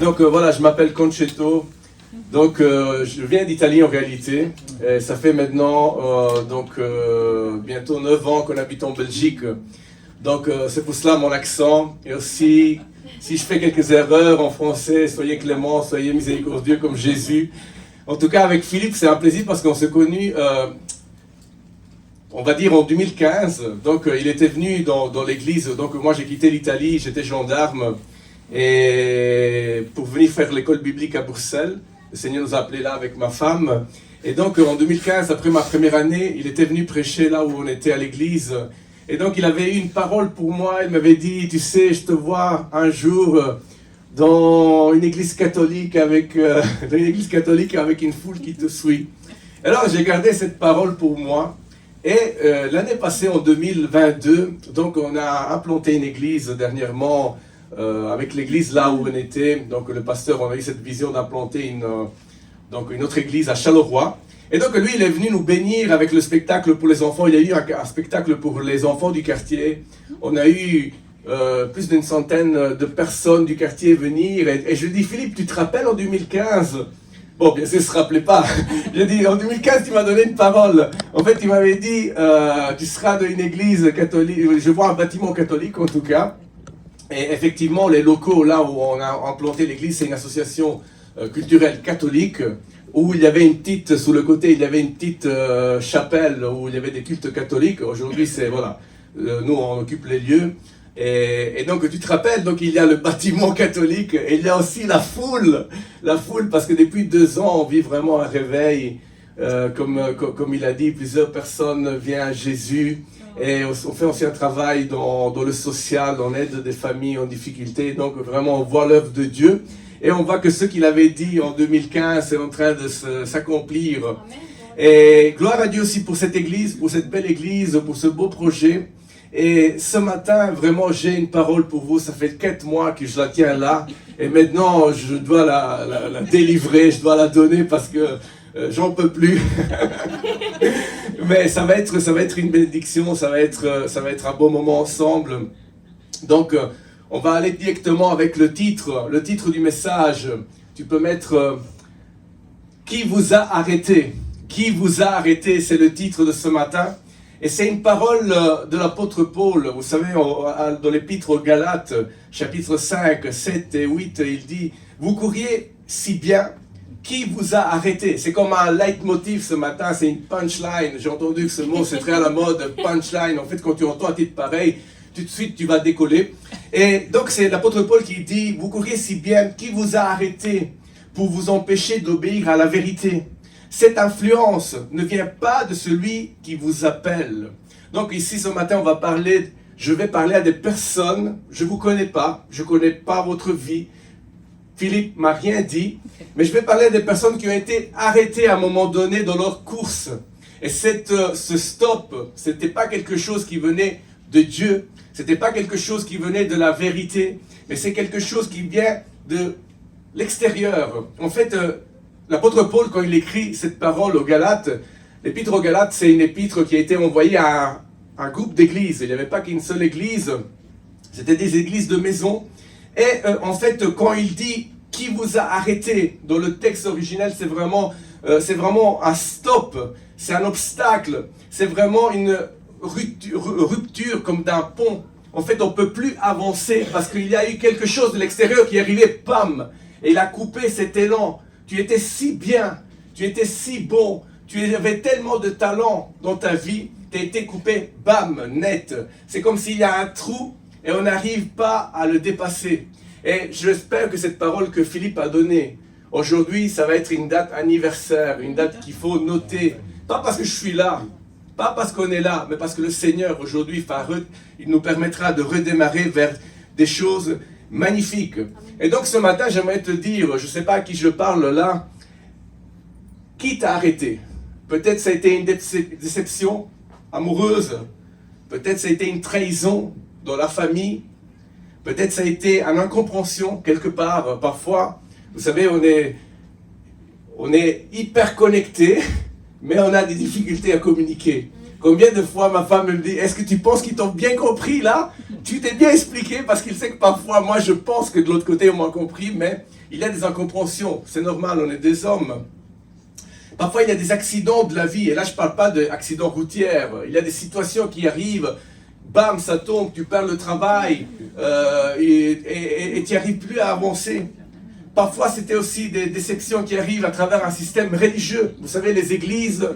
Donc voilà, je m'appelle Concetto. Donc je viens d'Italie en réalité. Et ça fait maintenant bientôt 9 ans qu'on habite en Belgique. Donc c'est pour cela mon accent. Et aussi, si je fais quelques erreurs en français, soyez clément, soyez miséricordieux comme Jésus. En tout cas, avec Philippe, c'est un plaisir parce qu'on s'est connus, on va dire en 2015. Donc il était venu dans l'église. Donc moi j'ai quitté l'Italie, j'étais gendarme. Et pour venir faire l'école biblique à Bruxelles, le Seigneur nous a appelés là avec ma femme. Et donc en 2015, après ma première année, il était venu prêcher là où on était à l'église. Et donc il avait eu une parole pour moi, il m'avait dit, tu sais, je te vois un jour dans une église catholique avec une foule qui te suit. Alors j'ai gardé cette parole pour moi. Et l'année passée, en 2022, donc on a implanté une église dernièrement, avec l'église là où on était. Donc le pasteur, on a eu cette vision d'implanter une autre église à Charleroi. Et donc lui, il est venu nous bénir avec le spectacle pour les enfants. Il y a eu un spectacle pour les enfants du quartier. On a eu plus d'une centaine de personnes du quartier venir. Et je lui dis, Philippe, tu te rappelles en 2015 ? Bon, bien sûr, il ne se rappelait pas. J'ai dit, en 2015, tu m'as donné une parole. En fait, il m'avait dit, tu seras dans une église catholique. Je vois un bâtiment catholique, en tout cas. Et effectivement, les locaux, là où on a implanté l'église, c'est une association culturelle catholique, où il y avait une petite, sous le côté, il y avait une petite chapelle, où il y avait des cultes catholiques. Aujourd'hui, c'est, voilà, nous, on occupe les lieux. Et donc, tu te rappelles, donc il y a le bâtiment catholique, et il y a aussi la foule, parce que depuis 2 ans, on vit vraiment un réveil, comme il a dit, plusieurs personnes viennent à Jésus, et on fait aussi un travail dans le social, on aide des familles en difficulté, donc vraiment on voit l'œuvre de Dieu, et on voit que ce qu'il avait dit en 2015 est en train de s'accomplir. Et gloire à Dieu aussi pour cette église, pour cette belle église, pour ce beau projet. Et ce matin, vraiment, j'ai une parole pour vous. Ça fait 4 mois que je la tiens là. Et maintenant, je dois la délivrer, je dois la donner parce que j'en peux plus. Mais ça va être une bénédiction, ça va être un bon moment ensemble. Donc, on va aller directement avec le titre du message. Tu peux mettre Qui vous a arrêté ? Qui vous a arrêté ? C'est le titre de ce matin. Et c'est une parole de l'apôtre Paul. Vous savez, dans l'épître aux Galates, chapitre 5, 7 et 8, il dit « Vous couriez si bien, qui vous a arrêté ?» C'est comme un leitmotiv ce matin, c'est une punchline. J'ai entendu que ce mot, c'est très à la mode, punchline. En fait, quand tu entends un titre pareil, tout de suite, tu vas décoller. Et donc, c'est l'apôtre Paul qui dit « Vous couriez si bien, qui vous a arrêté pour vous empêcher d'obéir à la vérité ?» Cette influence ne vient pas de celui qui vous appelle. Donc ici ce matin je vais parler à des personnes, je ne vous connais pas, je ne connais pas votre vie. Philippe m'a rien dit, mais je vais parler à des personnes qui ont été arrêtées à un moment donné dans leur course. Et ce stop, ce n'était pas quelque chose qui venait de Dieu, ce n'était pas quelque chose qui venait de la vérité, mais c'est quelque chose qui vient de l'extérieur. En fait, l'apôtre Paul, quand il écrit cette parole aux Galates, l'épître aux Galates, c'est une épître qui a été envoyée à un groupe d'églises. Il n'y avait pas qu'une seule église, c'était des églises de maison. Et en fait, quand il dit « qui vous a arrêté » dans le texte originel, c'est vraiment un stop, c'est un obstacle, c'est vraiment une rupture comme d'un pont. En fait, on ne peut plus avancer parce qu'il y a eu quelque chose de l'extérieur qui est arrivé, pam, et il a coupé cet élan. Tu étais si bien, tu étais si bon, tu avais tellement de talent dans ta vie, tu as été coupé, bam, net. C'est comme s'il y a un trou et on n'arrive pas à le dépasser. Et j'espère que cette parole que Philippe a donnée, aujourd'hui, ça va être une date anniversaire, une date qu'il faut noter. Pas parce que je suis là, pas parce qu'on est là, mais parce que le Seigneur, aujourd'hui, il nous permettra de redémarrer vers des choses magnifiques. Et donc ce matin, j'aimerais te dire, je ne sais pas à qui je parle là, qui t'a arrêté? Peut-être ça a été une déception amoureuse, peut-être ça a été une trahison dans la famille, peut-être ça a été une incompréhension quelque part. Parfois, vous savez, on est hyper connecté, mais on a des difficultés à communiquer. Combien de fois ma femme me dit, est-ce que tu penses qu'ils t'ont bien compris là? Tu t'es bien expliqué parce qu'il sait que parfois, moi je pense que de l'autre côté on m'a compris, mais il y a des incompréhensions. C'est normal, on est des hommes. Parfois il y a des accidents de la vie, et là je ne parle pas d'accidents routiers. Il y a des situations qui arrivent, bam, ça tombe, tu perds le travail et tu n'y arrives plus à avancer. Parfois c'était aussi des déceptions qui arrivent à travers un système religieux. Vous savez, les églises,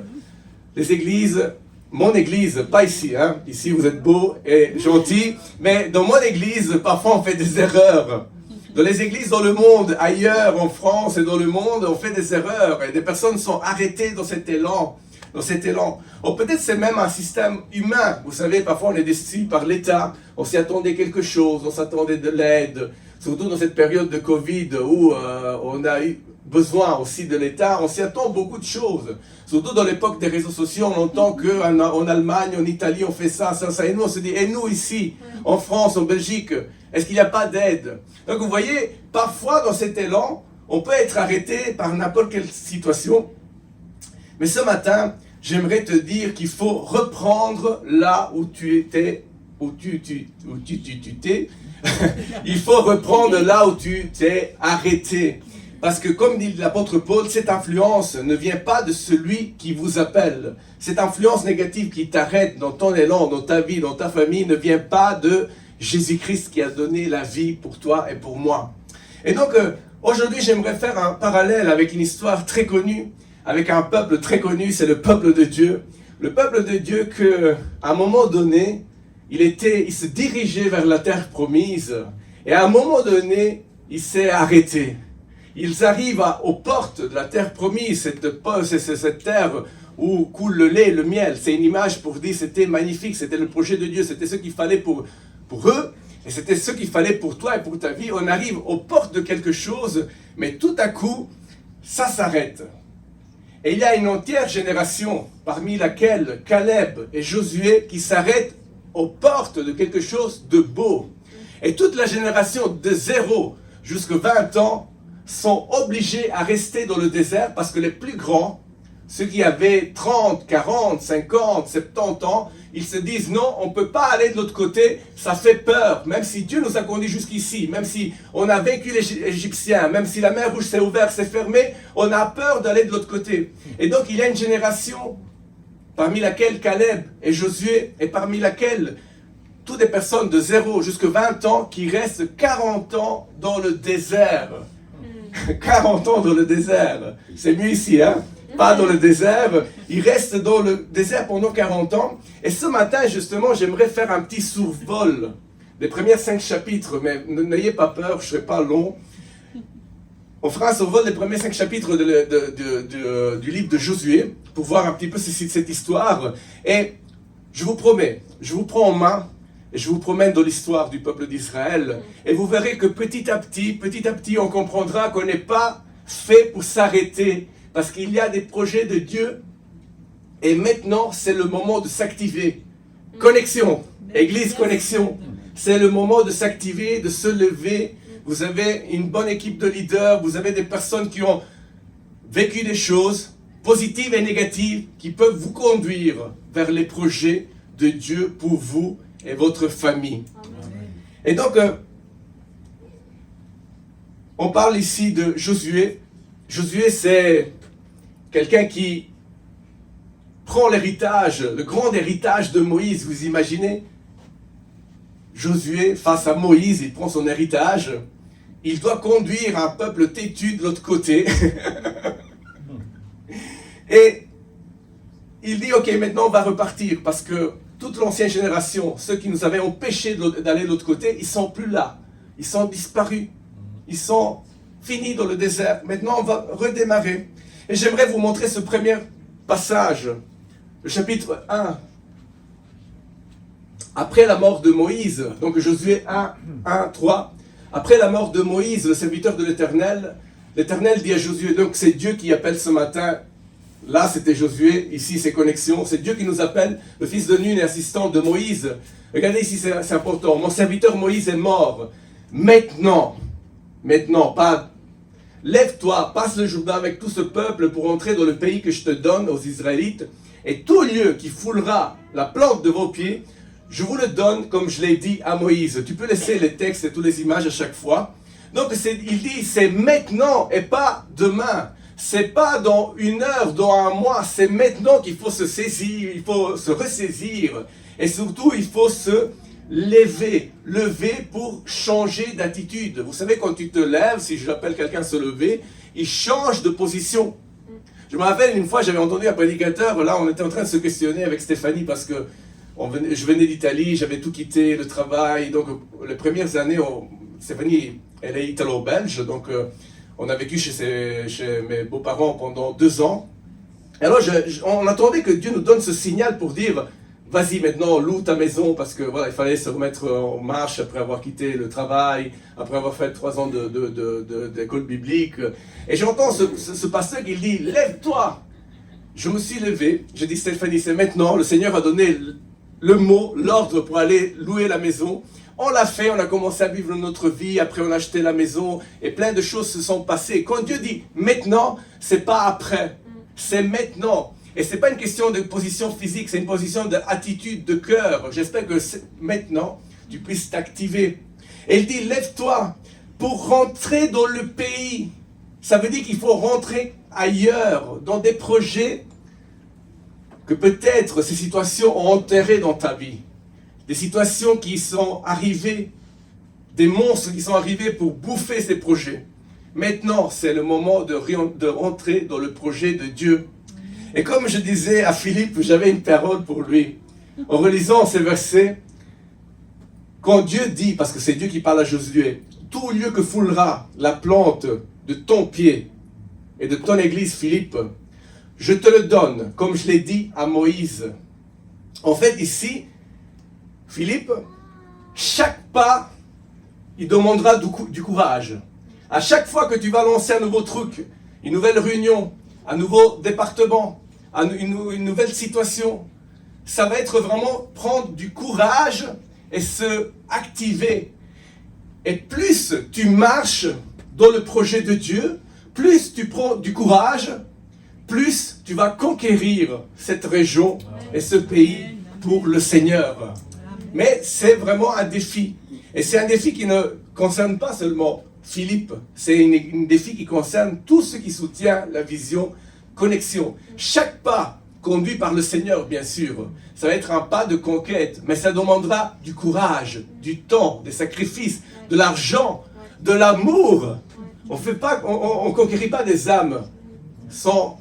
mon église, pas ici, hein. Ici vous êtes beau et gentil, mais dans mon église, parfois on fait des erreurs. Dans les églises dans le monde, ailleurs, en France et dans le monde, on fait des erreurs et des personnes sont arrêtées dans cet élan. Ou peut-être c'est même un système humain. Vous savez, parfois on est déçu par l'État, on s'y attendait quelque chose, on s'attendait de l'aide. Surtout dans cette période de Covid où on a eu besoin aussi de l'État, on s'y attend beaucoup de choses. Surtout dans l'époque des réseaux sociaux, on entend qu'en Allemagne, en Italie, on fait ça. Et nous, on se dit, et nous ici, en France, en Belgique, est-ce qu'il n'y a pas d'aide? Donc vous voyez, parfois dans cet élan, on peut être arrêté par n'importe quelle situation. Mais ce matin, j'aimerais te dire qu'il faut reprendre là où tu étais, il faut reprendre là où tu t'es arrêté. Parce que comme dit l'apôtre Paul, cette influence ne vient pas de celui qui vous appelle. Cette influence négative qui t'arrête dans ton élan, dans ta vie, dans ta famille, ne vient pas de Jésus-Christ qui a donné la vie pour toi et pour moi. Et donc, aujourd'hui, j'aimerais faire un parallèle avec une histoire très connue, avec un peuple très connu, c'est le peuple de Dieu. Le peuple de Dieu qu'à un moment donné, il se dirigeait vers la terre promise, et à un moment donné, il s'est arrêté. Ils arrivent aux portes de la terre promise, cette terre où coule le lait et le miel. C'est une image pour dire c'était magnifique, c'était le projet de Dieu, c'était ce qu'il fallait pour eux, et c'était ce qu'il fallait pour toi et pour ta vie. On arrive aux portes de quelque chose, mais tout à coup, ça s'arrête. Et il y a une entière génération, parmi laquelle Caleb et Josué, qui s'arrêtent aux portes de quelque chose de beau. Et toute la génération de 0 jusqu'à 20 ans sont obligés à rester dans le désert parce que les plus grands, ceux qui avaient 30, 40, 50, 70 ans, ils se disent non, on ne peut pas aller de l'autre côté, ça fait peur. Même si Dieu nous a conduits jusqu'ici, même si on a vaincu les Égyptiens, même si la mer rouge s'est ouverte, s'est fermée, on a peur d'aller de l'autre côté. Et donc il y a une génération parmi laquelle Caleb et Josué, et parmi laquelle toutes des personnes de 0 jusqu'à 20 ans qui restent 40 ans dans le désert. 40 ans dans le désert. C'est mieux ici, hein? Pas dans le désert. Ils restent dans le désert pendant 40 ans. Et ce matin, justement, j'aimerais faire un petit survol des premiers 5 chapitres. Mais n'ayez pas peur, je ne serai pas long. On fera un survol des premiers 5 chapitres du livre de Josué pour voir un petit peu cette histoire. Et je vous promets, je vous prends en main et je vous promène dans l'histoire du peuple d'Israël. Et vous verrez que petit à petit, on comprendra qu'on n'est pas fait pour s'arrêter. Parce qu'il y a des projets de Dieu. Et maintenant, c'est le moment de s'activer. Connexion, Église Connexion. C'est le moment de s'activer, de se lever. Vous avez une bonne équipe de leaders. Vous avez des personnes qui ont vécu des choses positives et négatives qui peuvent vous conduire vers les projets de Dieu pour vous et votre famille. Amen. Et donc, on parle ici de Josué. Josué, c'est quelqu'un qui prend l'héritage, le grand héritage de Moïse, vous imaginez? Josué, face à Moïse, il prend son héritage. Il doit conduire un peuple têtu de l'autre côté. Et il dit, ok, maintenant on va repartir, parce que toute l'ancienne génération, ceux qui nous avaient empêchés d'aller de l'autre côté, ils ne sont plus là. Ils sont disparus. Ils sont finis dans le désert. Maintenant, on va redémarrer. Et j'aimerais vous montrer ce premier passage, le chapitre 1. Après la mort de Moïse, donc Josué 1, 3. Après la mort de Moïse, le serviteur de l'Éternel, l'Éternel dit à Josué, donc c'est Dieu qui appelle ce matin. Là, c'était Josué, ici, c'est Connexion. C'est Dieu qui nous appelle, le fils de Nun et assistant de Moïse. Regardez ici, c'est important. Mon serviteur Moïse est mort. Maintenant, pas... Lève-toi, passe le Jourdain avec tout ce peuple pour entrer dans le pays que je te donne aux Israélites. Et tout lieu qui foulera la plante de vos pieds, je vous le donne comme je l'ai dit à Moïse. Tu peux laisser les textes et toutes les images à chaque fois. Donc il dit c'est maintenant et pas demain. C'est pas dans une heure, dans un mois. C'est maintenant qu'il faut se saisir, il faut se ressaisir. Et surtout il faut se lever pour changer d'attitude. Vous savez, quand tu te lèves, si j'appelle quelqu'un se lever, il change de position. Je me rappelle une fois, j'avais entendu un prédicateur, là on était en train de se questionner avec Stéphanie parce que je venais d'Italie, j'avais tout quitté, le travail, donc les premières années, Stéphanie, elle est italo-belge, donc on a vécu chez mes beaux-parents pendant 2 ans. Alors on attendait que Dieu nous donne ce signal pour dire, vas-y maintenant, loue ta maison, parce que voilà, il fallait se remettre en marche après avoir quitté le travail, après avoir fait 3 ans d'école biblique. Et j'entends ce pasteur qui dit, lève-toi. Je me suis levé, j'ai dit, Stéphanie, c'est maintenant, le Seigneur a donné le mot, l'ordre pour aller louer la maison. On l'a fait, on a commencé à vivre notre vie, après on a acheté la maison, et plein de choses se sont passées. Quand Dieu dit maintenant, c'est pas après, c'est maintenant. Et ce n'est pas une question de position physique, c'est une position d'attitude, de cœur. J'espère que maintenant, tu puisses t'activer. Et il dit, lève-toi pour rentrer dans le pays. Ça veut dire qu'il faut rentrer ailleurs, dans des projets que peut-être ces situations ont enterrés dans ta vie. Des situations qui sont arrivées, des monstres qui sont arrivés pour bouffer ces projets. Maintenant, c'est le moment de rentrer dans le projet de Dieu. Et comme je disais à Philippe, j'avais une parole pour lui. En relisant ces versets, quand Dieu dit, parce que c'est Dieu qui parle à Josué, tout lieu que foulera la plante de ton pied et de ton église, Philippe, je te le donne, comme je l'ai dit à Moïse. En fait, ici, Philippe, chaque pas, il demandera du courage. À chaque fois que tu vas lancer un nouveau truc, une nouvelle réunion, un nouveau département, une nouvelle situation, ça va être vraiment prendre du courage et se activer. Et plus tu marches dans le projet de Dieu, plus tu prends du courage, plus tu vas conquérir cette région et ce pays pour le Seigneur. Mais c'est vraiment un défi. Et c'est un défi qui ne concerne pas seulement Philippe, c'est un défi qui concerne tous ceux qui soutiennent la vision connexion. Chaque pas conduit par le Seigneur, bien sûr, ça va être un pas de conquête, mais ça demandera du courage, du temps, des sacrifices, de l'argent, de l'amour. On ne conquérit pas des âmes sans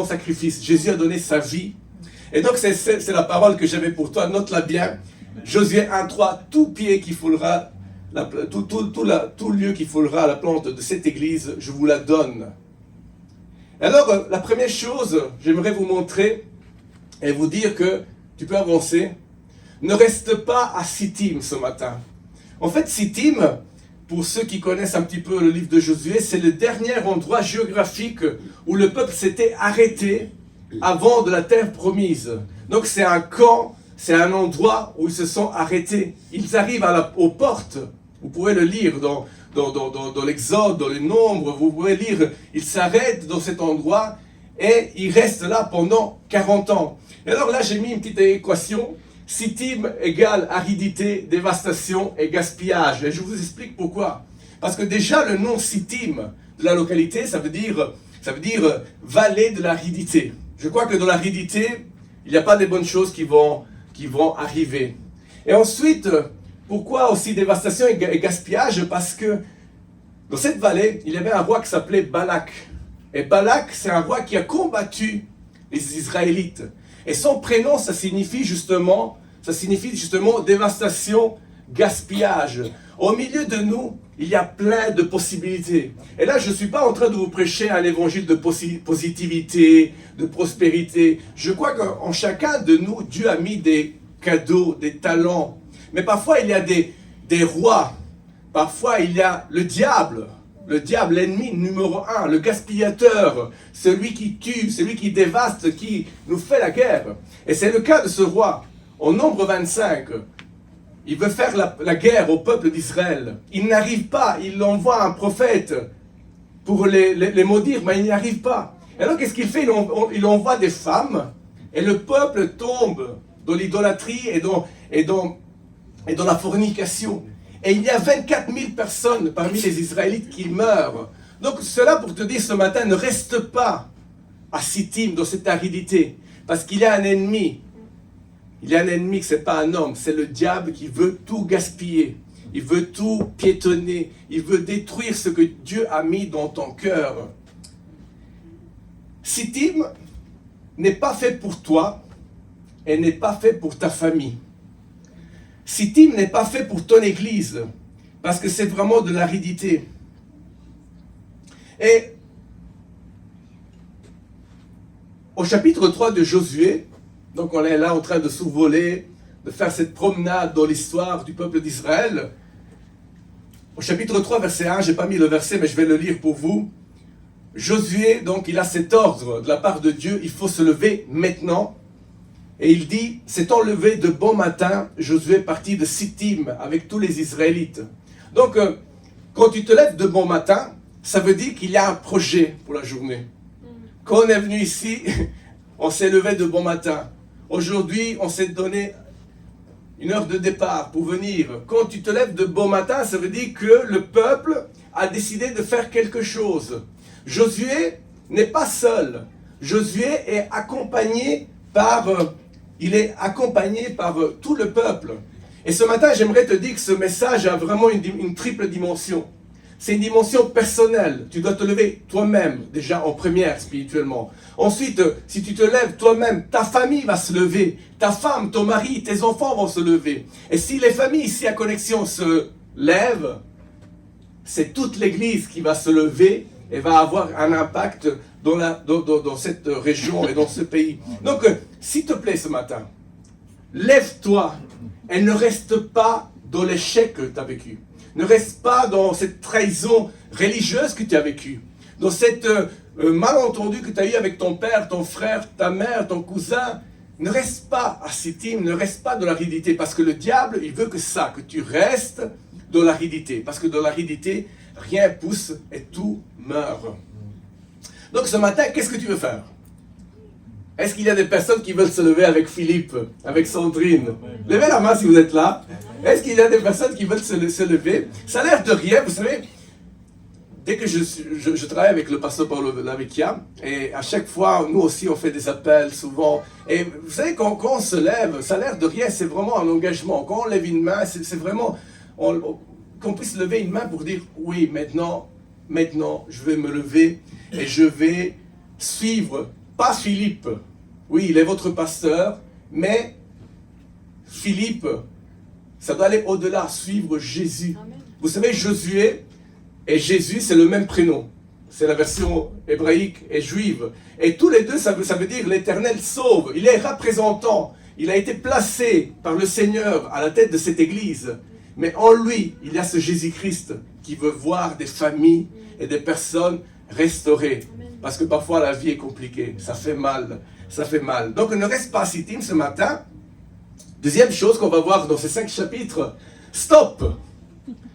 sacrifice. Jésus a donné sa vie. Et donc c'est la parole que j'avais pour toi, note-la bien. Josué 1:3, tout pied qui foulera, tout lieu qui foulera la plante de cette église, je vous la donne. Alors, la première chose, j'aimerais vous montrer et vous dire que tu peux avancer. Ne reste pas à Sittim ce matin. En fait, Sittim, pour ceux qui connaissent un petit peu le livre de Josué, c'est le dernier endroit géographique où le peuple s'était arrêté avant de la terre promise. Donc c'est un camp, c'est un endroit où ils se sont arrêtés. Ils arrivent aux portes. Vous pouvez le lire dans l'Exode, dans les Nombres, vous pouvez lire, ils s'arrêtent dans cet endroit et ils restent là pendant 40 ans. Et alors là, j'ai mis une petite équation. Sittim égale aridité, dévastation et gaspillage. Et je vous explique pourquoi. Parce que déjà, le nom Sittim de la localité, ça veut dire vallée de l'aridité. Je crois que dans l'aridité, il n'y a pas de bonnes choses qui vont arriver. Et ensuite, pourquoi aussi dévastation et gaspillage? Parce que dans cette vallée, il y avait un roi qui s'appelait Balak. Et Balak, c'est un roi qui a combattu les Israélites. Et son prénom, ça signifie justement dévastation, gaspillage. Au milieu de nous, il y a plein de possibilités. Et là, je ne suis pas en train de vous prêcher un évangile de positivité, de prospérité. Je crois qu'en chacun de nous, Dieu a mis des cadeaux, des talents. Mais parfois, il y a des rois. Parfois, il y a le diable. Le diable, l'ennemi numéro 1, le gaspillateur, celui qui tue, celui qui dévaste, qui nous fait la guerre. Et c'est le cas de ce roi. Au Nombre 25, il veut faire la guerre au peuple d'Israël. Il n'arrive pas, il envoie un prophète pour les maudire, mais il n'y arrive pas. Et alors qu'est-ce qu'il fait? Il envoie des femmes Et le peuple tombe dans l'idolâtrie et dans la fornication. Et il y a 24 000 personnes parmi les Israélites qui meurent. Donc cela pour te dire ce matin, ne reste pas à Sittim dans cette aridité. Parce qu'il y a un ennemi. Il y a un ennemi que ce n'est pas un homme, c'est le diable qui veut tout gaspiller. Il veut tout piétonner. Il veut détruire ce que Dieu a mis dans ton cœur. Sittim n'est pas fait pour toi et n'est pas fait pour ta famille. Sittim n'est pas fait pour ton église parce que c'est vraiment de l'aridité. Et au chapitre 3 de Josué, donc on est là en train de survoler, de faire cette promenade dans l'histoire du peuple d'Israël. Au chapitre 3, verset 1, je n'ai pas mis le verset, mais je vais le lire pour vous. Josué, donc, il a cet ordre de la part de Dieu, il faut se lever maintenant. Et il dit, s'étant levé de bon matin, Josué partit de Sittim avec tous les Israélites. Donc, quand tu te lèves de bon matin, ça veut dire qu'il y a un projet pour la journée. Quand on est venu ici, on s'est levé de bon matin. Aujourd'hui, on s'est donné une heure de départ pour venir. Quand tu te lèves de bon matin, ça veut dire que le peuple a décidé de faire quelque chose. Josué n'est pas seul. Josué est accompagné par tout le peuple. Et ce matin, j'aimerais te dire que ce message a vraiment une triple dimension. C'est une dimension personnelle. Tu dois te lever toi-même, déjà en première spirituellement. Ensuite, si tu te lèves toi-même, ta famille va se lever. Ta femme, ton mari, tes enfants vont se lever. Et si les familles ici à Connexion se lèvent, c'est toute l'Église qui va se lever et va avoir un impact dans cette région et dans ce pays. Donc, s'il te plaît ce matin, lève-toi et ne reste pas dans l'échec que tu as vécu. Ne reste pas dans cette trahison religieuse que tu as vécue, dans cette malentendu que tu as eu avec ton père, ton frère, ta mère, ton cousin. Ne reste pas à Sittim, ne reste pas dans l'aridité, parce que le diable, il veut que ça, que tu restes dans l'aridité, parce que dans l'aridité, rien pousse et tout meurt. Donc ce matin, qu'est-ce que tu veux faire? Est-ce qu'il y a des personnes qui veulent se lever avec Philippe, avec Sandrine? Levez la main si vous êtes là. Est-ce qu'il y a des personnes qui veulent se lever? Ça a l'air de rien, vous savez. Dès que je travaille avec le pasteur Paulo Lavecchia, et à chaque fois, nous aussi, on fait des appels souvent. Et vous savez, quand on se lève, ça a l'air de rien, c'est vraiment un engagement. Quand on lève une main, c'est vraiment qu'on puisse lever une main pour dire, oui, maintenant, je vais me lever et je vais suivre, pas Philippe. Oui, il est votre pasteur, mais Philippe, ça doit aller au-delà, suivre Jésus. Amen. Vous savez, Josué et Jésus, c'est le même prénom. C'est la version hébraïque et juive. Et tous les deux, ça veut dire l'Éternel sauve. Il est représentant. Il a été placé par le Seigneur à la tête de cette église. Mais en lui, il y a ce Jésus-Christ qui veut voir des familles et des personnes restaurées. Parce que parfois la vie est compliquée. Ça fait mal. Ça fait mal. Donc ne reste pas à Sittim ce matin. Deuxième chose qu'on va voir dans ces 5 chapitres, stop!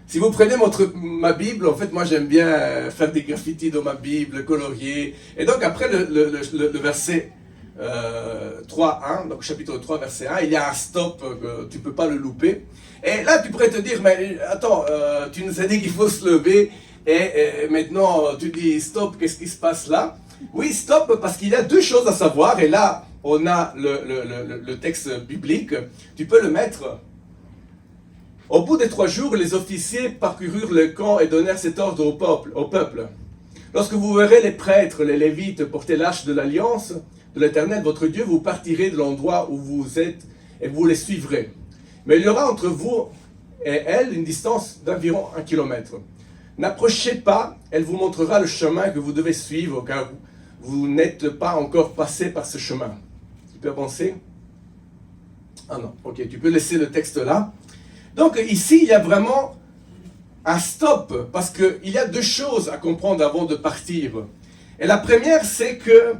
Si vous prenez ma Bible, en fait, moi j'aime bien faire des graffitis dans ma Bible, colorier. Et donc après le verset 3.1, donc chapitre 3, verset 1, il y a un stop, tu ne peux pas le louper. Et là, tu pourrais te dire, mais attends, tu nous as dit qu'il faut se lever, et maintenant tu dis stop, qu'est-ce qui se passe là? Oui, stop, parce qu'il y a 2 choses à savoir, et là, on a le texte biblique, tu peux le mettre. Au bout des 3 jours, les officiers parcoururent le camp et donnèrent cet ordre au peuple. Lorsque vous verrez les prêtres, les lévites porter l'arche de l'alliance de l'Éternel, votre Dieu, vous partirez de l'endroit où vous êtes et vous les suivrez. Mais il y aura entre vous et elle une distance d'environ 1 kilomètre. N'approchez pas, elle vous montrera le chemin que vous devez suivre, car vous n'êtes pas encore passé par ce chemin. Tu peux avancer? Ah non, ok, tu peux laisser le texte là. Donc ici, il y a vraiment un stop, parce qu'il y a 2 choses à comprendre avant de partir. Et la première, c'est que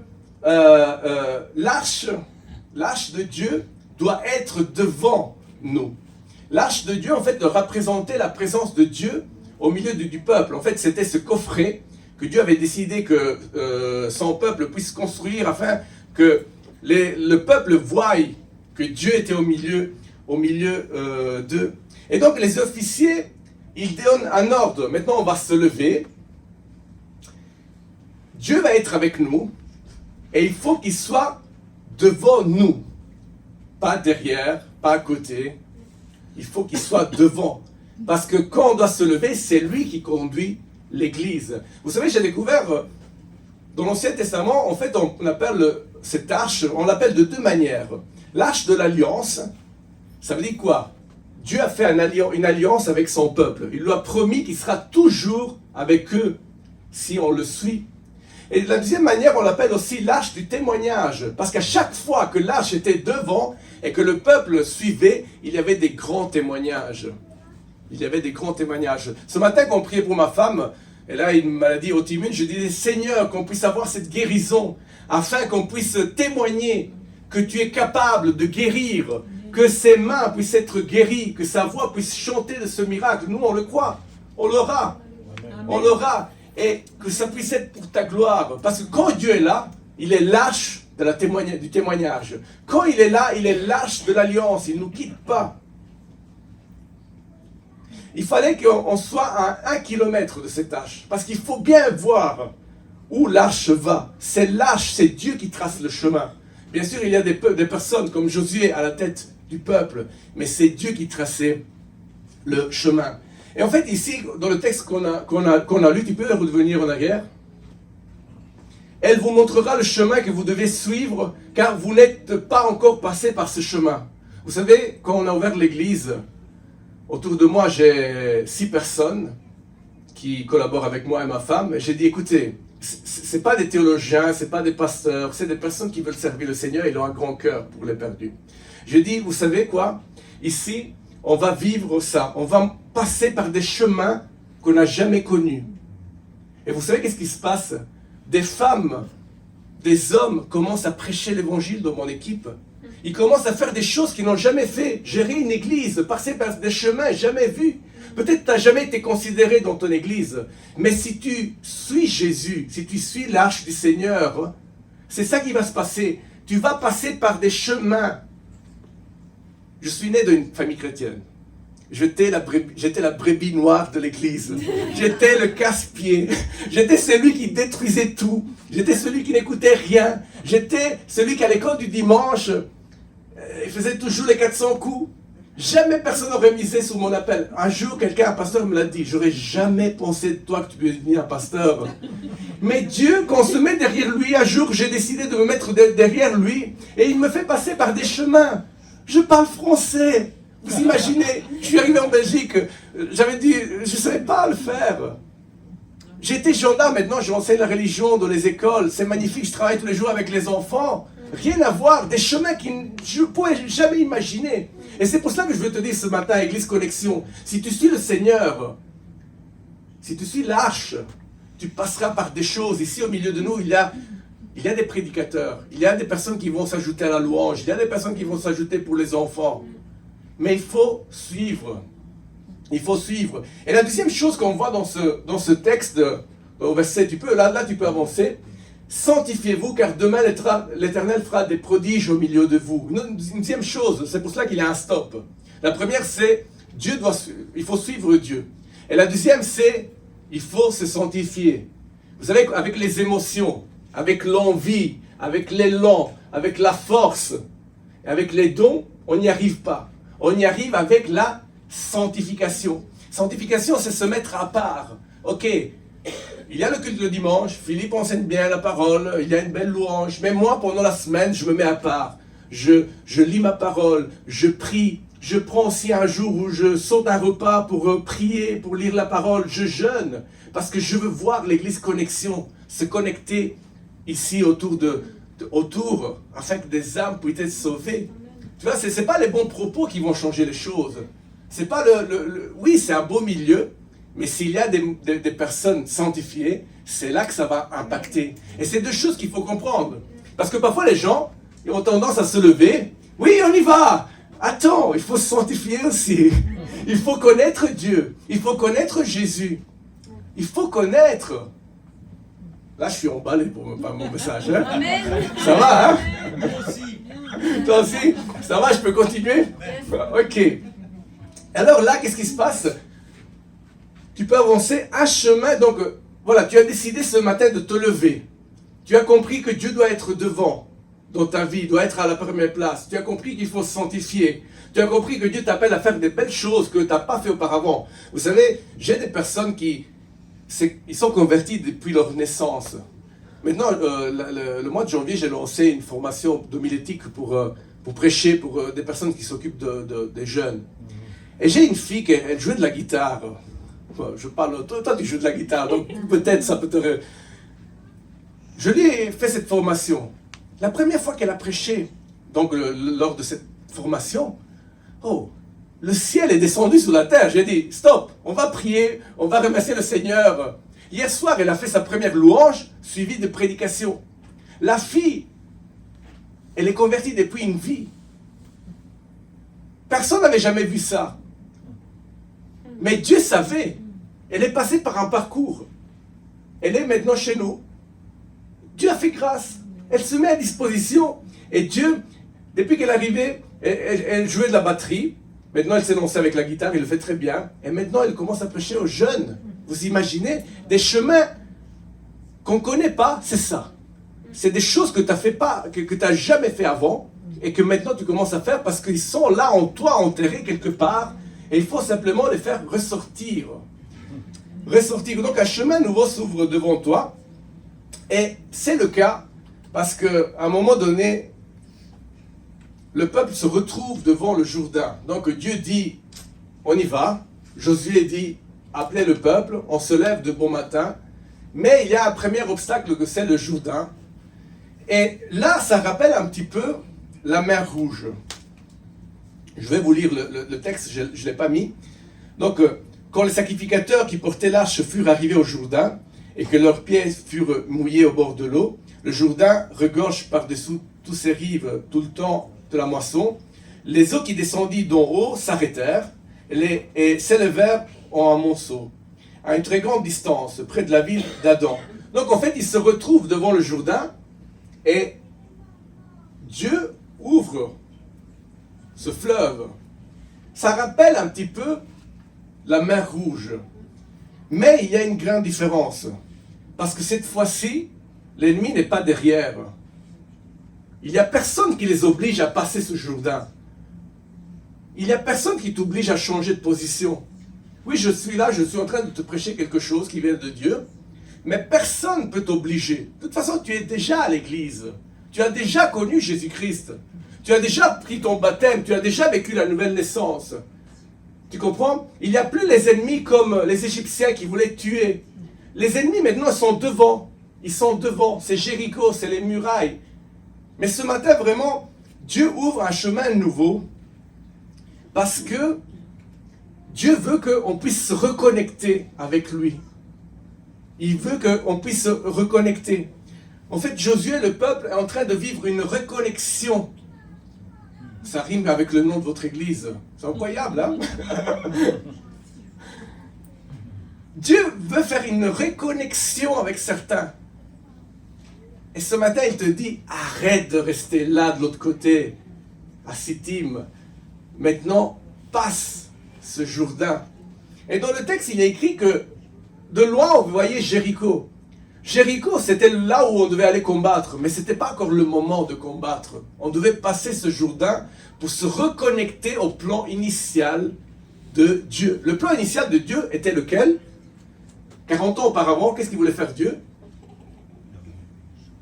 l'arche de Dieu doit être devant nous. L'arche de Dieu, en fait, représentait la présence de Dieu au milieu du peuple. En fait, c'était ce coffret que Dieu avait décidé que son peuple puisse construire afin que le peuple voit que Dieu était au milieu d'eux. Et donc les officiers, ils donnent un ordre. Maintenant, on va se lever. Dieu va être avec nous et il faut qu'il soit devant nous. Pas derrière, pas à côté. Il faut qu'il soit devant. Parce que quand on doit se lever, c'est lui qui conduit l'Église. Vous savez, j'ai découvert, dans l'Ancien Testament, en fait, on appelle cette arche, on l'appelle de deux manières. L'arche de l'Alliance, ça veut dire quoi? Dieu a fait une alliance avec son peuple. Il lui a promis qu'il sera toujours avec eux si on le suit. Et de la deuxième manière, on l'appelle aussi l'arche du témoignage. Parce qu'à chaque fois que l'arche était devant et que le peuple suivait, il y avait des grands témoignages. Il y avait des grands témoignages. Ce matin, quand on priait pour ma femme, elle a une maladie auto-immune, je disais, Seigneur, qu'on puisse avoir cette guérison, afin qu'on puisse témoigner que tu es capable de guérir, que ses mains puissent être guéries, que sa voix puisse chanter de ce miracle. Nous, on le croit, on l'aura, on l'aura. Et que ça puisse être pour ta gloire. Parce que quand Dieu est là, il est l'arche du témoignage. Quand il est là, il est l'arche de l'alliance. Il ne nous quitte pas. Il fallait qu'on soit à 1 kilomètre de cette arche. Parce qu'il faut bien voir où l'arche va. C'est l'arche, c'est Dieu qui trace le chemin. Bien sûr, il y a des personnes comme Josué à la tête du peuple. Mais c'est Dieu qui traçait le chemin. Et en fait, ici, dans le texte qu'on a lu, tu peux revenir en arrière. Elle vous montrera le chemin que vous devez suivre, car vous n'êtes pas encore passé par ce chemin. Vous savez, quand on a ouvert l'église, autour de moi, j'ai 6 personnes qui collaborent avec moi et ma femme. Et j'ai dit, écoutez, c'est pas des théologiens, c'est pas des pasteurs, c'est des personnes qui veulent servir le Seigneur, ils ont un grand cœur pour les perdus. J'ai dit, vous savez quoi? Ici, on va vivre ça. On va passer par des chemins qu'on n'a jamais connus. Et vous savez qu'est-ce qui se passe? Des femmes, des hommes commencent à prêcher l'évangile dans mon équipe. Ils commencent à faire des choses qu'ils n'ont jamais fait. Gérer une église, passer par des chemins jamais vus. Peut-être tu n'as jamais été considéré dans ton église. Mais si tu suis Jésus, si tu suis l'arche du Seigneur, c'est ça qui va se passer. Tu vas passer par des chemins. Je suis né d'une famille chrétienne. J'étais la brebis noire de l'église. J'étais le casse-pied. J'étais celui qui détruisait tout. J'étais celui qui n'écoutait rien. J'étais celui qui, à l'école du dimanche, il faisait toujours les 400 coups. Jamais personne n'aurait misé sur mon appel. Un jour, un pasteur me l'a dit. J'aurais jamais pensé de toi que tu peux devenir un pasteur. Mais Dieu, quand on se met derrière lui, un jour, j'ai décidé de me mettre derrière lui. Et il me fait passer par des chemins. Je parle français. Vous imaginez, je suis arrivé en Belgique, j'avais dit, je ne savais pas le faire. J'étais gendarme, maintenant j'enseigne la religion dans les écoles, c'est magnifique, je travaille tous les jours avec les enfants. Rien à voir, des chemins que je ne pouvais jamais imaginer. Et c'est pour ça que je veux te dire ce matin à Église Connexion, si tu suis le Seigneur, si tu suis l'arche, tu passeras par des choses. Ici au milieu de nous, il y a des prédicateurs, il y a des personnes qui vont s'ajouter à la louange, il y a des personnes qui vont s'ajouter pour les enfants. Mais il faut suivre. Il faut suivre. Et la deuxième chose qu'on voit dans ce texte, au verset, tu peux avancer. Sanctifiez-vous, car demain l'Éternel fera des prodiges au milieu de vous. Une deuxième chose, c'est pour cela qu'il y a un stop. La première, c'est il faut suivre Dieu. Et la deuxième, c'est il faut se sanctifier. Vous savez, avec les émotions, avec l'envie, avec l'élan, avec la force, avec les dons, on n'y arrive pas. On y arrive avec la sanctification. Sanctification, c'est se mettre à part. Ok, il y a le culte le dimanche, Philippe enseigne bien la parole, il y a une belle louange, mais moi, pendant la semaine, je me mets à part. Je lis ma parole, je prie, je prends aussi un jour où je saute un repas pour prier, pour lire la parole, je jeûne, parce que je veux voir l'Église Connexion se connecter ici autour, afin que des âmes puissent être sauvées. Tu vois, c'est pas les bons propos qui vont changer les choses. C'est pas oui, c'est un beau milieu, mais s'il y a des personnes sanctifiées, c'est là que ça va impacter. Et c'est deux choses qu'il faut comprendre. Parce que parfois les gens ils ont tendance à se lever. Oui, on y va. Attends, il faut se sanctifier aussi. Il faut connaître Dieu. Il faut connaître Jésus. Il faut connaître. Là, je suis emballé par mon message. Hein? Amen. Ça va, hein? Moi aussi. Toi aussi? Ça va, je peux continuer? Ok. Alors là, qu'est-ce qui se passe? Tu peux avancer un chemin. Donc, voilà, tu as décidé ce matin de te lever. Tu as compris que Dieu doit être devant dans ta vie, doit être à la première place. Tu as compris qu'il faut se sanctifier. Tu as compris que Dieu t'appelle à faire des belles choses que tu n'as pas fait auparavant. Vous savez, j'ai des personnes ils sont convertis depuis leur naissance. Maintenant, le mois de janvier, j'ai lancé une formation d'homilétique pour prêcher pour des personnes qui s'occupent des jeunes. Et j'ai une fille qui elle jouait de la guitare. Je parle, toi tu joues de la guitare, donc peut-être ça peut te... Je lui ai fait cette formation. La première fois qu'elle a prêché, donc lors de cette formation, oh, le ciel est descendu sur la terre. J'ai dit, stop, on va prier, on va remercier le Seigneur. Hier soir, elle a fait sa première louange, suivie de prédication. La fille, elle est convertie depuis une vie. Personne n'avait jamais vu ça. Mais Dieu savait. Elle est passée par un parcours. Elle est maintenant chez nous. Dieu a fait grâce. Elle se met à disposition. Et Dieu, depuis qu'elle est arrivée, elle jouait de la batterie. Maintenant, elle s'est lancée avec la guitare, elle le fait très bien. Et maintenant, elle commence à prêcher aux jeunes. Vous imaginez? Des chemins qu'on ne connaît pas, c'est ça. C'est des choses que tu n'as jamais fait avant et que maintenant tu commences à faire parce qu'ils sont là en toi, enterrés quelque part. Et il faut simplement les faire ressortir. Ressortir. Donc, un chemin nouveau s'ouvre devant toi. Et c'est le cas parce qu'à un moment donné, le peuple se retrouve devant le Jourdain. Donc Dieu dit, on y va. Josué dit, appelez le peuple, on se lève de bon matin. Mais il y a un premier obstacle que c'est le Jourdain. Et là, ça rappelle un petit peu la mer Rouge. Je vais vous lire le texte, je ne l'ai pas mis. Donc, quand les sacrificateurs qui portaient l'arche furent arrivés au Jourdain, et que leurs pieds furent mouillés au bord de l'eau, le Jourdain regorge par-dessous tous ses rives tout le temps de la moisson. Les eaux qui descendirent d'en haut s'arrêtèrent et s'élevèrent en un monceau, à une très grande distance, près de la ville d'Adam. Donc en fait, ils se retrouvent devant le Jourdain et Dieu ouvre ce fleuve. Ça rappelle un petit peu la mer Rouge. Mais il y a une grande différence. Parce que cette fois-ci, l'ennemi n'est pas derrière. Il n'y a personne qui les oblige à passer ce Jourdain. Il n'y a personne qui t'oblige à changer de position. Oui, je suis là, je suis en train de te prêcher quelque chose qui vient de Dieu, mais personne ne peut t'obliger. De toute façon, tu es déjà à l'église. Tu as déjà connu Jésus-Christ. Tu as déjà pris ton baptême. Tu as déjà vécu la nouvelle naissance. Tu comprends? Il n'y a plus les ennemis comme les Égyptiens qui voulaient tuer. Les ennemis maintenant sont devant. Ils sont devant. C'est Jéricho, c'est les murailles. Mais ce matin, vraiment, Dieu ouvre un chemin nouveau parce que Dieu veut qu'on puisse se reconnecter avec lui. Il veut qu'on puisse se reconnecter. En fait, Josué, le peuple, est en train de vivre une reconnexion. Ça rime avec le nom de votre église. C'est incroyable, hein? Dieu veut faire une reconnexion avec certains. Et ce matin, il te dit, arrête de rester là, de l'autre côté, à Sittim. Maintenant, passe ce Jourdain. Et dans le texte, il est écrit que, de loin, vous voyez Jéricho. Jéricho, c'était là où on devait aller combattre, mais ce n'était pas encore le moment de combattre. On devait passer ce Jourdain pour se reconnecter au plan initial de Dieu. Le plan initial de Dieu était lequel? 40 ans auparavant, qu'est-ce qu'il voulait faire Dieu?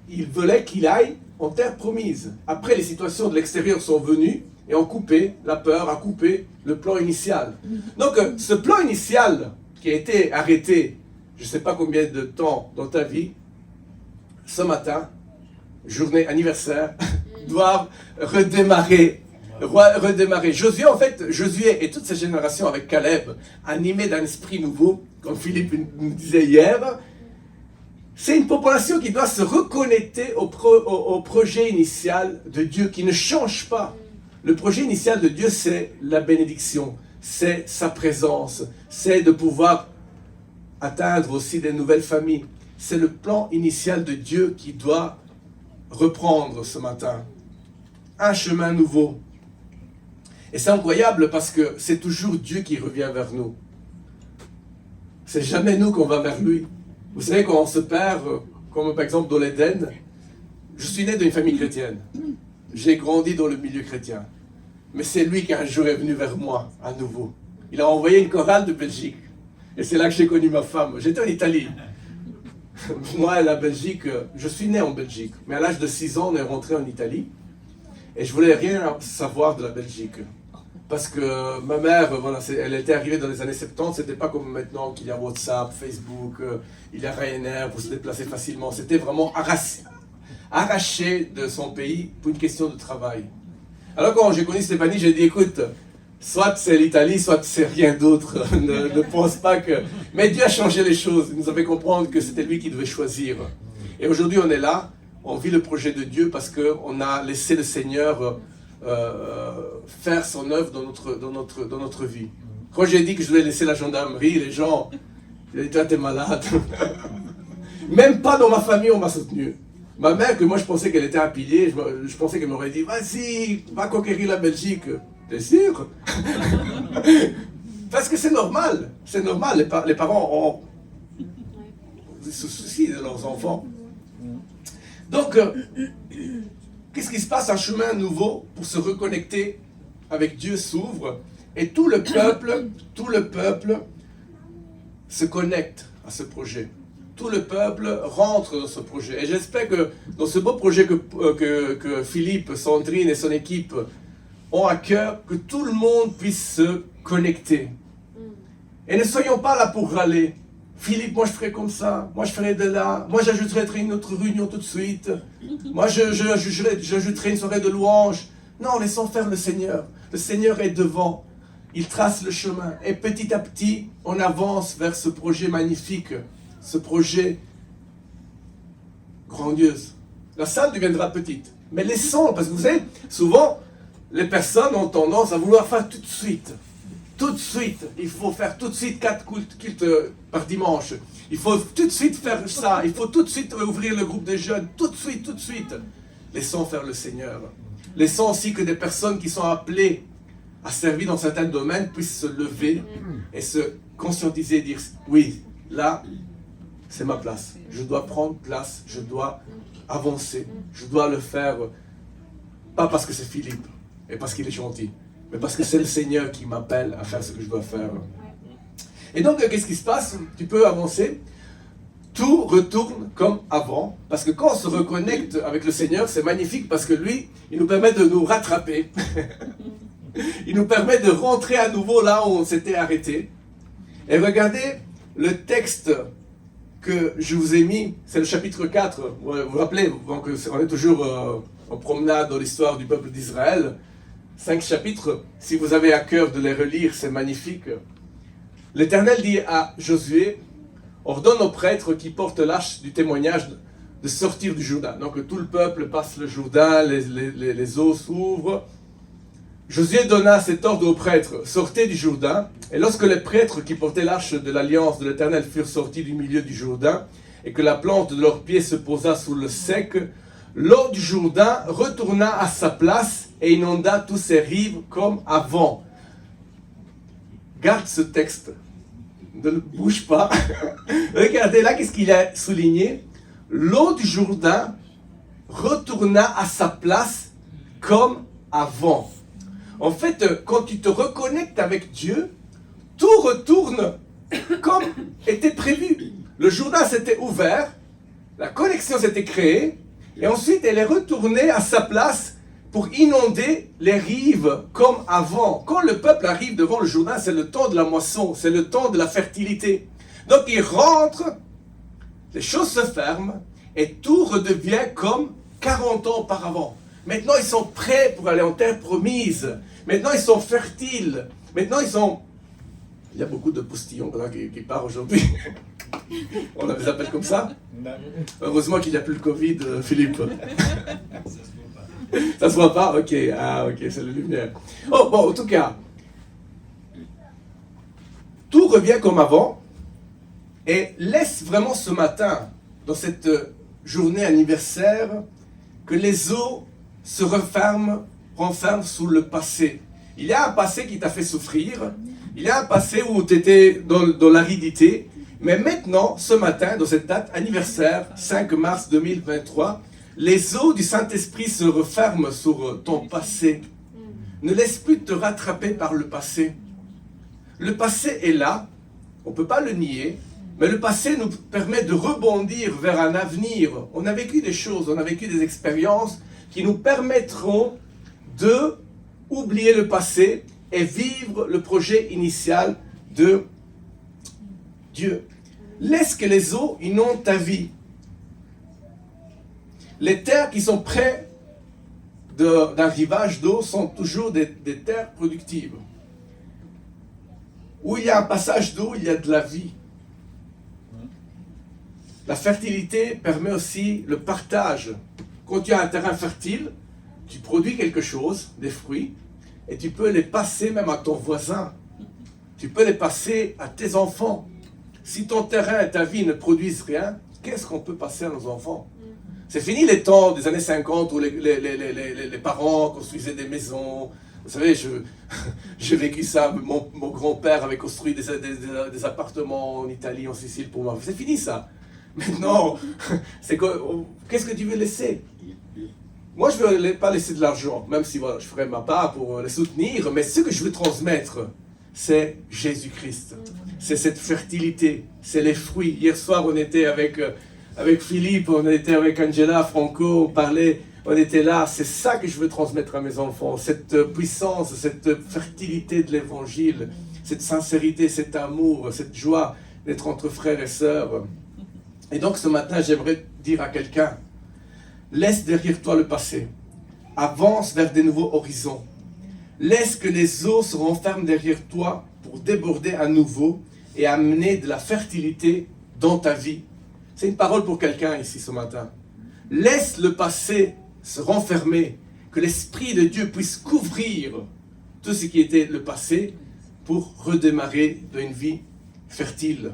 Il voulait qu'il aille en terre promise. Après, les situations de l'extérieur sont venues et ont coupé la peur, a coupé le plan initial. Donc, ce plan initial qui a été arrêté, je ne sais pas combien de temps dans ta vie, ce matin, journée anniversaire, doivent redémarrer. Josué, en fait, Josué et toute sa génération avec Caleb, animés d'un esprit nouveau, comme Philippe nous disait hier, c'est une population qui doit se reconnecter au projet initial de Dieu, qui ne change pas. Le projet initial de Dieu, c'est la bénédiction, c'est sa présence, c'est de pouvoir atteindre aussi des nouvelles familles. c'est le plan initial de Dieu qui doit reprendre ce matin. Un chemin nouveau. Et c'est incroyable parce que c'est toujours Dieu qui revient vers nous. C'est jamais nous qu'on va vers lui. Vous savez, quand on se perd, comme par exemple dans l'Éden, je suis né d'une famille chrétienne. J'ai grandi dans le milieu chrétien. Mais c'est lui qui un jour est venu vers moi, à nouveau. Il a envoyé une chorale de Belgique. Et c'est là que j'ai connu ma femme. J'étais en Italie. Moi, la Belgique, je suis né en Belgique. Mais à l'âge de 6 ans, on est rentré en Italie. Et je voulais rien savoir de la Belgique. Parce que ma mère, voilà, elle était arrivée dans les années 70, c'était pas comme maintenant qu'il y a WhatsApp, Facebook, il y a Ryanair pour se déplacer facilement. C'était vraiment arraché de son pays pour une question de travail. Alors quand j'ai connu Stéphanie, j'ai dit écoute, soit c'est l'Italie, soit c'est rien d'autre. ne pense pas que... Mais Dieu a changé les choses, il nous a fait comprendre que c'était lui qui devait choisir. Et aujourd'hui on est là, on vit le projet de Dieu parce qu'on a laissé le Seigneur... faire son œuvre dans notre vie. Quand j'ai dit que je devais laisser la gendarmerie, les gens, ils disaient, toi t'es malade. Même pas dans ma famille on m'a soutenu. Ma mère, que moi je pensais qu'elle était un pilier, je pensais qu'elle m'aurait dit, vas-y, va conquérir la Belgique. T'es sûr? Parce que c'est normal, les parents ont des soucis de leurs enfants. Donc, qu'est-ce qui se passe? Un chemin nouveau pour se reconnecter avec Dieu s'ouvre et tout le peuple se connecte à ce projet. Tout le peuple rentre dans ce projet. Et j'espère que dans ce beau projet que Philippe, Sandrine et son équipe ont à cœur, que tout le monde puisse se connecter. Et ne soyons pas là pour râler. Philippe, moi je ferai comme ça, moi je ferai de là, moi j'ajouterai une autre réunion tout de suite, moi j'ajouterai une soirée de louange. Non, laissons faire le Seigneur. Le Seigneur est devant, il trace le chemin. Et petit à petit, on avance vers ce projet magnifique, ce projet grandiose. La salle deviendra petite, mais laissons, parce que vous savez, souvent, les personnes ont tendance à vouloir faire tout de suite. Tout de suite, il faut faire tout de suite 4 cultes par dimanche. Il faut tout de suite faire ça. Il faut tout de suite ouvrir le groupe des jeunes. Tout de suite, tout de suite. Laissons faire le Seigneur. Laissons aussi que des personnes qui sont appelées à servir dans certains domaines puissent se lever et se conscientiser et dire oui, là, c'est ma place. Je dois prendre place. Je dois avancer. Je dois le faire. Pas parce que c'est Philippe et parce qu'il est gentil, mais parce que c'est le Seigneur qui m'appelle à faire ce que je dois faire. Et donc, qu'est-ce qui se passe? Tu peux avancer. Tout retourne comme avant. Parce que quand on se reconnecte avec le Seigneur, c'est magnifique parce que lui, il nous permet de nous rattraper. Il nous permet de rentrer à nouveau là où on s'était arrêté. Et regardez le texte que je vous ai mis, c'est le chapitre 4. Vous vous rappelez, donc, on est toujours en promenade dans l'histoire du peuple d'Israël. 5 chapitres, si vous avez à cœur de les relire, c'est magnifique. L'Éternel dit à Josué, ordonne aux prêtres qui portent l'arche du témoignage de sortir du Jourdain. Donc tout le peuple passe le Jourdain, les eaux s'ouvrent. Josué donna cet ordre aux prêtres, sortez du Jourdain. Et lorsque les prêtres qui portaient l'arche de l'alliance de l'Éternel furent sortis du milieu du Jourdain, et que la plante de leurs pieds se posa sous le sec, l'eau du Jourdain retourna à sa place et inonda tous ses rives comme avant. Garde ce texte. Ne le bouge pas. Regardez là, qu'est-ce qu'il a souligné? L'eau du Jourdain retourna à sa place comme avant. En fait, quand tu te reconnectes avec Dieu, tout retourne comme était prévu. Le Jourdain s'était ouvert, la connexion s'était créée, et ensuite elle est retournée à sa place pour inonder les rives comme avant. Quand le peuple arrive devant le Jourdain, c'est le temps de la moisson, c'est le temps de la fertilité. Donc ils rentrent, les choses se ferment, et tout redevient comme 40 ans auparavant. Maintenant ils sont prêts pour aller en terre promise. Maintenant ils sont fertiles. Maintenant ils sont... Il y a beaucoup de postillons là, qui partent aujourd'hui. On les appelle comme ça. Heureusement qu'il n'y a plus le Covid, Philippe. Ça se voit pas? Ok, ah ok, c'est la lumière. Oh bon, en tout cas, tout revient comme avant et laisse vraiment ce matin dans cette journée anniversaire, que les eaux se renferment sous le passé. Il y a un passé qui t'a fait souffrir, il y a un passé où tu étais dans l'aridité, mais maintenant, ce matin, dans cette date anniversaire, 5 mars 2023, les eaux du Saint-Esprit se referment sur ton passé. Ne laisse plus te rattraper par le passé. Le passé est là, on ne peut pas le nier, mais le passé nous permet de rebondir vers un avenir. On a vécu des choses, on a vécu des expériences qui nous permettront de oublier le passé et vivre le projet initial de Dieu. Laisse que les eaux inondent ta vie. Les terres qui sont près d'un rivage d'eau sont toujours des terres productives. Où il y a un passage d'eau, il y a de la vie. La fertilité permet aussi le partage. Quand tu as un terrain fertile, tu produis quelque chose, des fruits, et tu peux les passer même à ton voisin. Tu peux les passer à tes enfants. Si ton terrain et ta vie ne produisent rien, qu'est-ce qu'on peut passer à nos enfants? C'est fini les temps des années 50 où les parents construisaient des maisons. Vous savez, j'ai vécu ça. Mon grand-père avait construit des appartements en Italie, en Sicile pour moi. C'est fini ça. Maintenant, qu'est-ce que tu veux laisser? Moi, je ne veux pas laisser de l'argent, même si voilà, je ferai ma part pour les soutenir, mais ce que je veux transmettre, c'est Jésus-Christ. C'est cette fertilité, c'est les fruits. Hier soir, on était avec Philippe, on était avec Angela, Franco, on était là. C'est ça que je veux transmettre à mes enfants, cette puissance, cette fertilité de l'évangile, cette sincérité, cet amour, cette joie d'être entre frères et sœurs. Et donc ce matin, j'aimerais dire à quelqu'un, laisse derrière toi le passé, avance vers des nouveaux horizons. Laisse que les eaux se renferment derrière toi pour déborder à nouveau et amener de la fertilité dans ta vie. C'est une parole pour quelqu'un ici ce matin. Laisse le passé se renfermer, que l'Esprit de Dieu puisse couvrir tout ce qui était le passé pour redémarrer dans une vie fertile.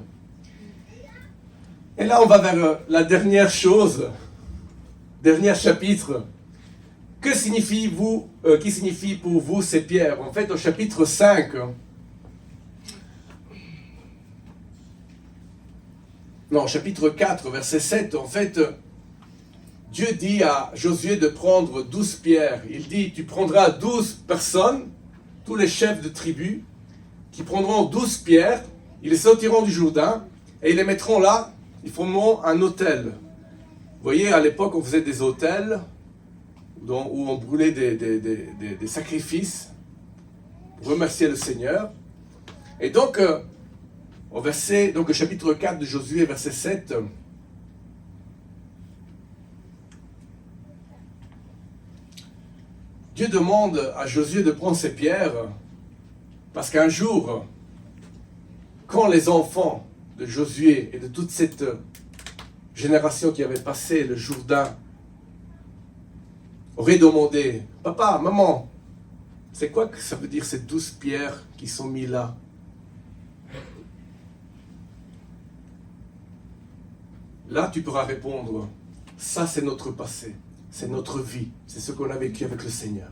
Et là, on va vers la dernière chose, dernier chapitre. Que signifie pour vous ces pierres? En fait, au chapitre 5, non, chapitre 4, verset 7, en fait, Dieu dit à Josué de prendre 12 pierres. Il dit, tu prendras 12 personnes, tous les chefs de tribus, qui prendront 12 pierres, ils les sortiront du Jourdain, et ils les mettront là, ils formeront un autel. Vous voyez, à l'époque, on faisait des autels, où on brûlait des sacrifices, pour remercier le Seigneur. Et donc, au chapitre 4 de Josué, verset 7, Dieu demande à Josué de prendre ses pierres, parce qu'un jour, quand les enfants de Josué et de toute cette génération qui avait passé le Jourdain auraient demandé, papa, maman, c'est quoi que ça veut dire ces 12 pierres qui sont mises là? Là, tu pourras répondre, ça c'est notre passé, c'est notre vie, c'est ce qu'on a vécu avec le Seigneur,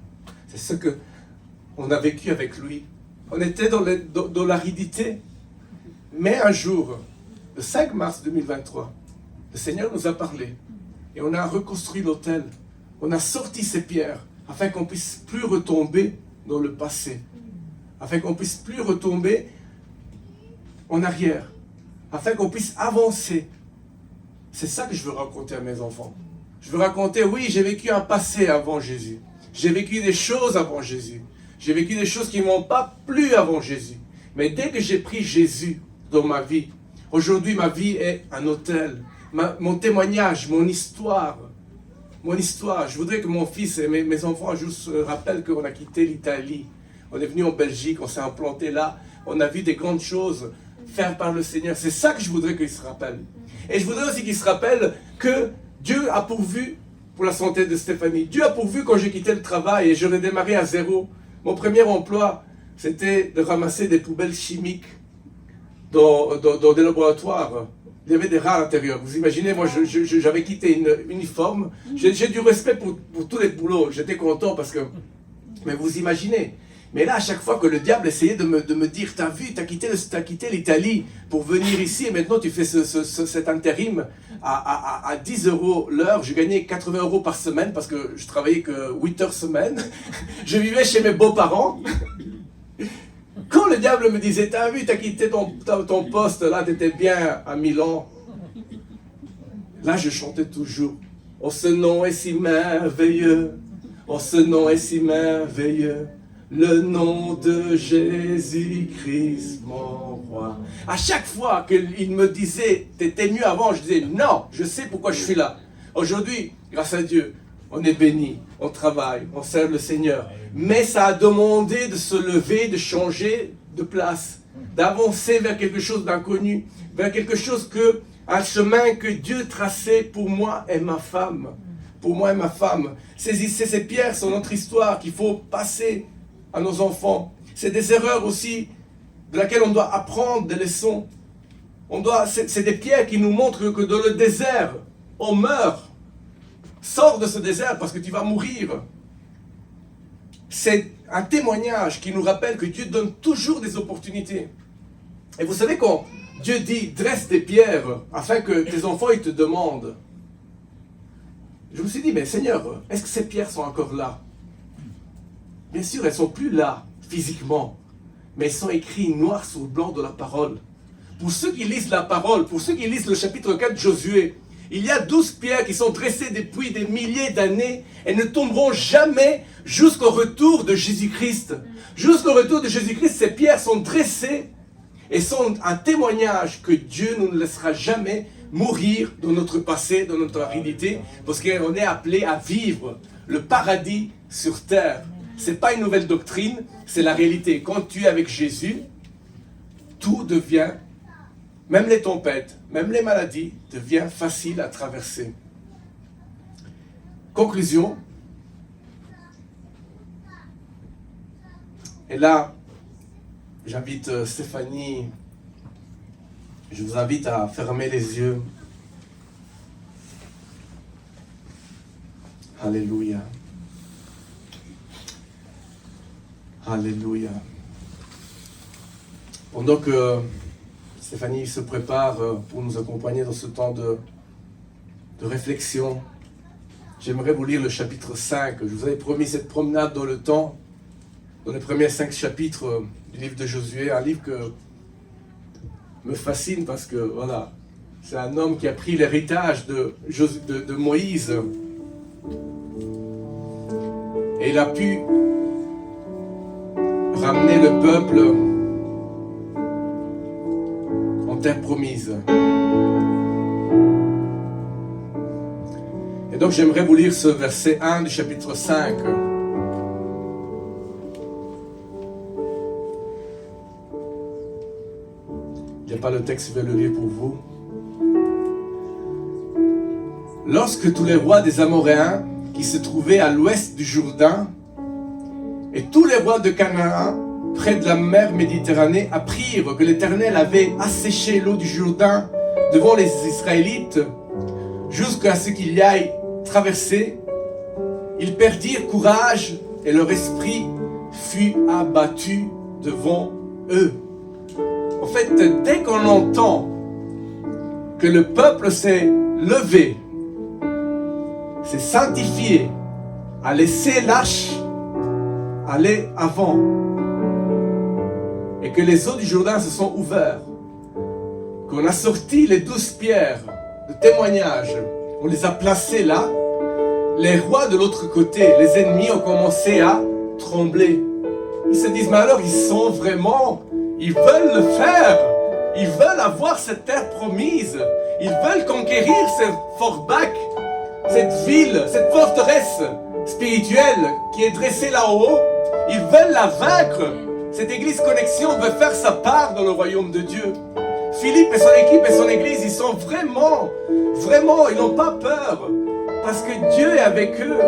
c'est ce qu'on a vécu avec lui. On était dans l'aridité, mais un jour, le 5 mars 2023, le Seigneur nous a parlé et on a reconstruit l'autel, on a sorti ces pierres afin qu'on ne puisse plus retomber dans le passé, afin qu'on ne puisse plus retomber en arrière, afin qu'on puisse avancer. C'est ça que je veux raconter à mes enfants. Je veux raconter, oui, j'ai vécu un passé avant Jésus. J'ai vécu des choses avant Jésus. J'ai vécu des choses qui ne m'ont pas plu avant Jésus. Mais dès que j'ai pris Jésus dans ma vie, aujourd'hui ma vie est un autel. Mon témoignage, mon histoire. Je voudrais que mon fils et mes enfants juste se rappellent qu'on a quitté l'Italie. On est venu en Belgique, on s'est implanté là. On a vu des grandes choses faites par le Seigneur. C'est ça que je voudrais qu'ils se rappellent. Et je voudrais aussi qu'ils se rappellent que Dieu a pourvu pour la santé de Stéphanie. Dieu a pourvu quand j'ai quitté le travail et je l'ai démarré à zéro. Mon premier emploi, c'était de ramasser des poubelles chimiques dans des laboratoires Il y avait des rats à l'intérieur. Vous imaginez, moi, j'avais quitté une uniforme. J'ai du respect pour tous les boulots. J'étais content parce que... Mais vous imaginez. Mais là, à chaque fois que le diable essayait de me dire, t'as vu, t'as quitté l'Italie pour venir ici et maintenant tu fais cet intérim à 10 € l'heure. Je gagnais 80 € par semaine parce que je travaillais que 8 heures semaine. Je vivais chez mes beaux-parents. Quand le diable me disait, t'as vu, t'as quitté ton poste, là, t'étais bien à Milan. Là, je chantais toujours, oh, ce nom est si merveilleux, oh, ce nom est si merveilleux. Le nom de Jésus-Christ, mon roi. À chaque fois qu'il me disait, t'étais mieux avant, je disais, non, je sais pourquoi je suis là. Aujourd'hui, grâce à Dieu, on est béni, on travaille, on sert le Seigneur. Mais ça a demandé de se lever, de changer de place, d'avancer vers quelque chose d'inconnu, vers quelque chose un chemin que Dieu traçait pour moi et ma femme. Pour moi et ma femme. Ces pierres sont notre histoire qu'il faut passer à nos enfants. C'est des erreurs aussi de laquelle on doit apprendre des leçons. C'est des pierres qui nous montrent que dans le désert, on meurt. Sors de ce désert parce que tu vas mourir. C'est un témoignage qui nous rappelle que Dieu donne toujours des opportunités. Et vous savez quand Dieu dit, dresse des pierres afin que tes enfants ils te demandent. Je me suis dit, mais Seigneur, est-ce que ces pierres sont encore là? Bien sûr, elles ne sont plus là, physiquement, mais elles sont écrites noir sur blanc de la parole. Pour ceux qui lisent la parole, pour ceux qui lisent le chapitre 4 de Josué, il y a 12 pierres qui sont dressées depuis des milliers d'années et ne tomberont jamais jusqu'au retour de Jésus-Christ. Jusqu'au retour de Jésus-Christ, ces pierres sont dressées et sont un témoignage que Dieu ne nous laissera jamais mourir dans notre passé, dans notre aridité, parce qu'on est appelé à vivre le paradis sur terre. Ce n'est pas une nouvelle doctrine, c'est la réalité. Quand tu es avec Jésus, tout devient, même les tempêtes, même les maladies, devient facile à traverser. Conclusion. Et là, j'invite Stéphanie, je vous invite à fermer les yeux. Alléluia. Alléluia. Pendant que Stéphanie se prépare pour nous accompagner dans ce temps de réflexion, j'aimerais vous lire le chapitre 5. Je vous avais promis cette promenade dans le temps, dans les premiers 5 chapitres du livre de Josué, un livre que me fascine parce que, voilà, c'est un homme qui a pris l'héritage de Moïse et il a pu ramener le peuple en terre promise. Et donc j'aimerais vous lire ce verset 1 du chapitre 5. Il n'y a pas le texte, je vais le lire pour vous. Lorsque tous les rois des Amoréens qui se trouvaient à l'ouest du Jourdain et tous les rois de Canaan près de la mer Méditerranée apprirent que l'Éternel avait asséché l'eau du Jourdain devant les Israélites jusqu'à ce qu'ils y aillent traverser, ils perdirent courage et leur esprit fut abattu devant eux. En fait, dès qu'on entend que le peuple s'est levé, s'est sanctifié, a laissé lâche aller avant, et que les eaux du Jourdain se sont ouvertes, qu'on a sorti les 12 pierres de témoignage, on les a placées là, les rois de l'autre côté, les ennemis ont commencé à trembler. Ils se disent, mais alors ils sont vraiment... Ils veulent le faire. Ils veulent avoir cette terre promise. Ils veulent conquérir ce Fort Bac, cette ville, cette forteresse spirituelle qui est dressée là-haut. Ils veulent la vaincre. Cette église Connexion veut faire sa part dans le royaume de Dieu. Philippe et son équipe et son église, ils sont vraiment, ils n'ont pas peur. Parce que Dieu est avec eux.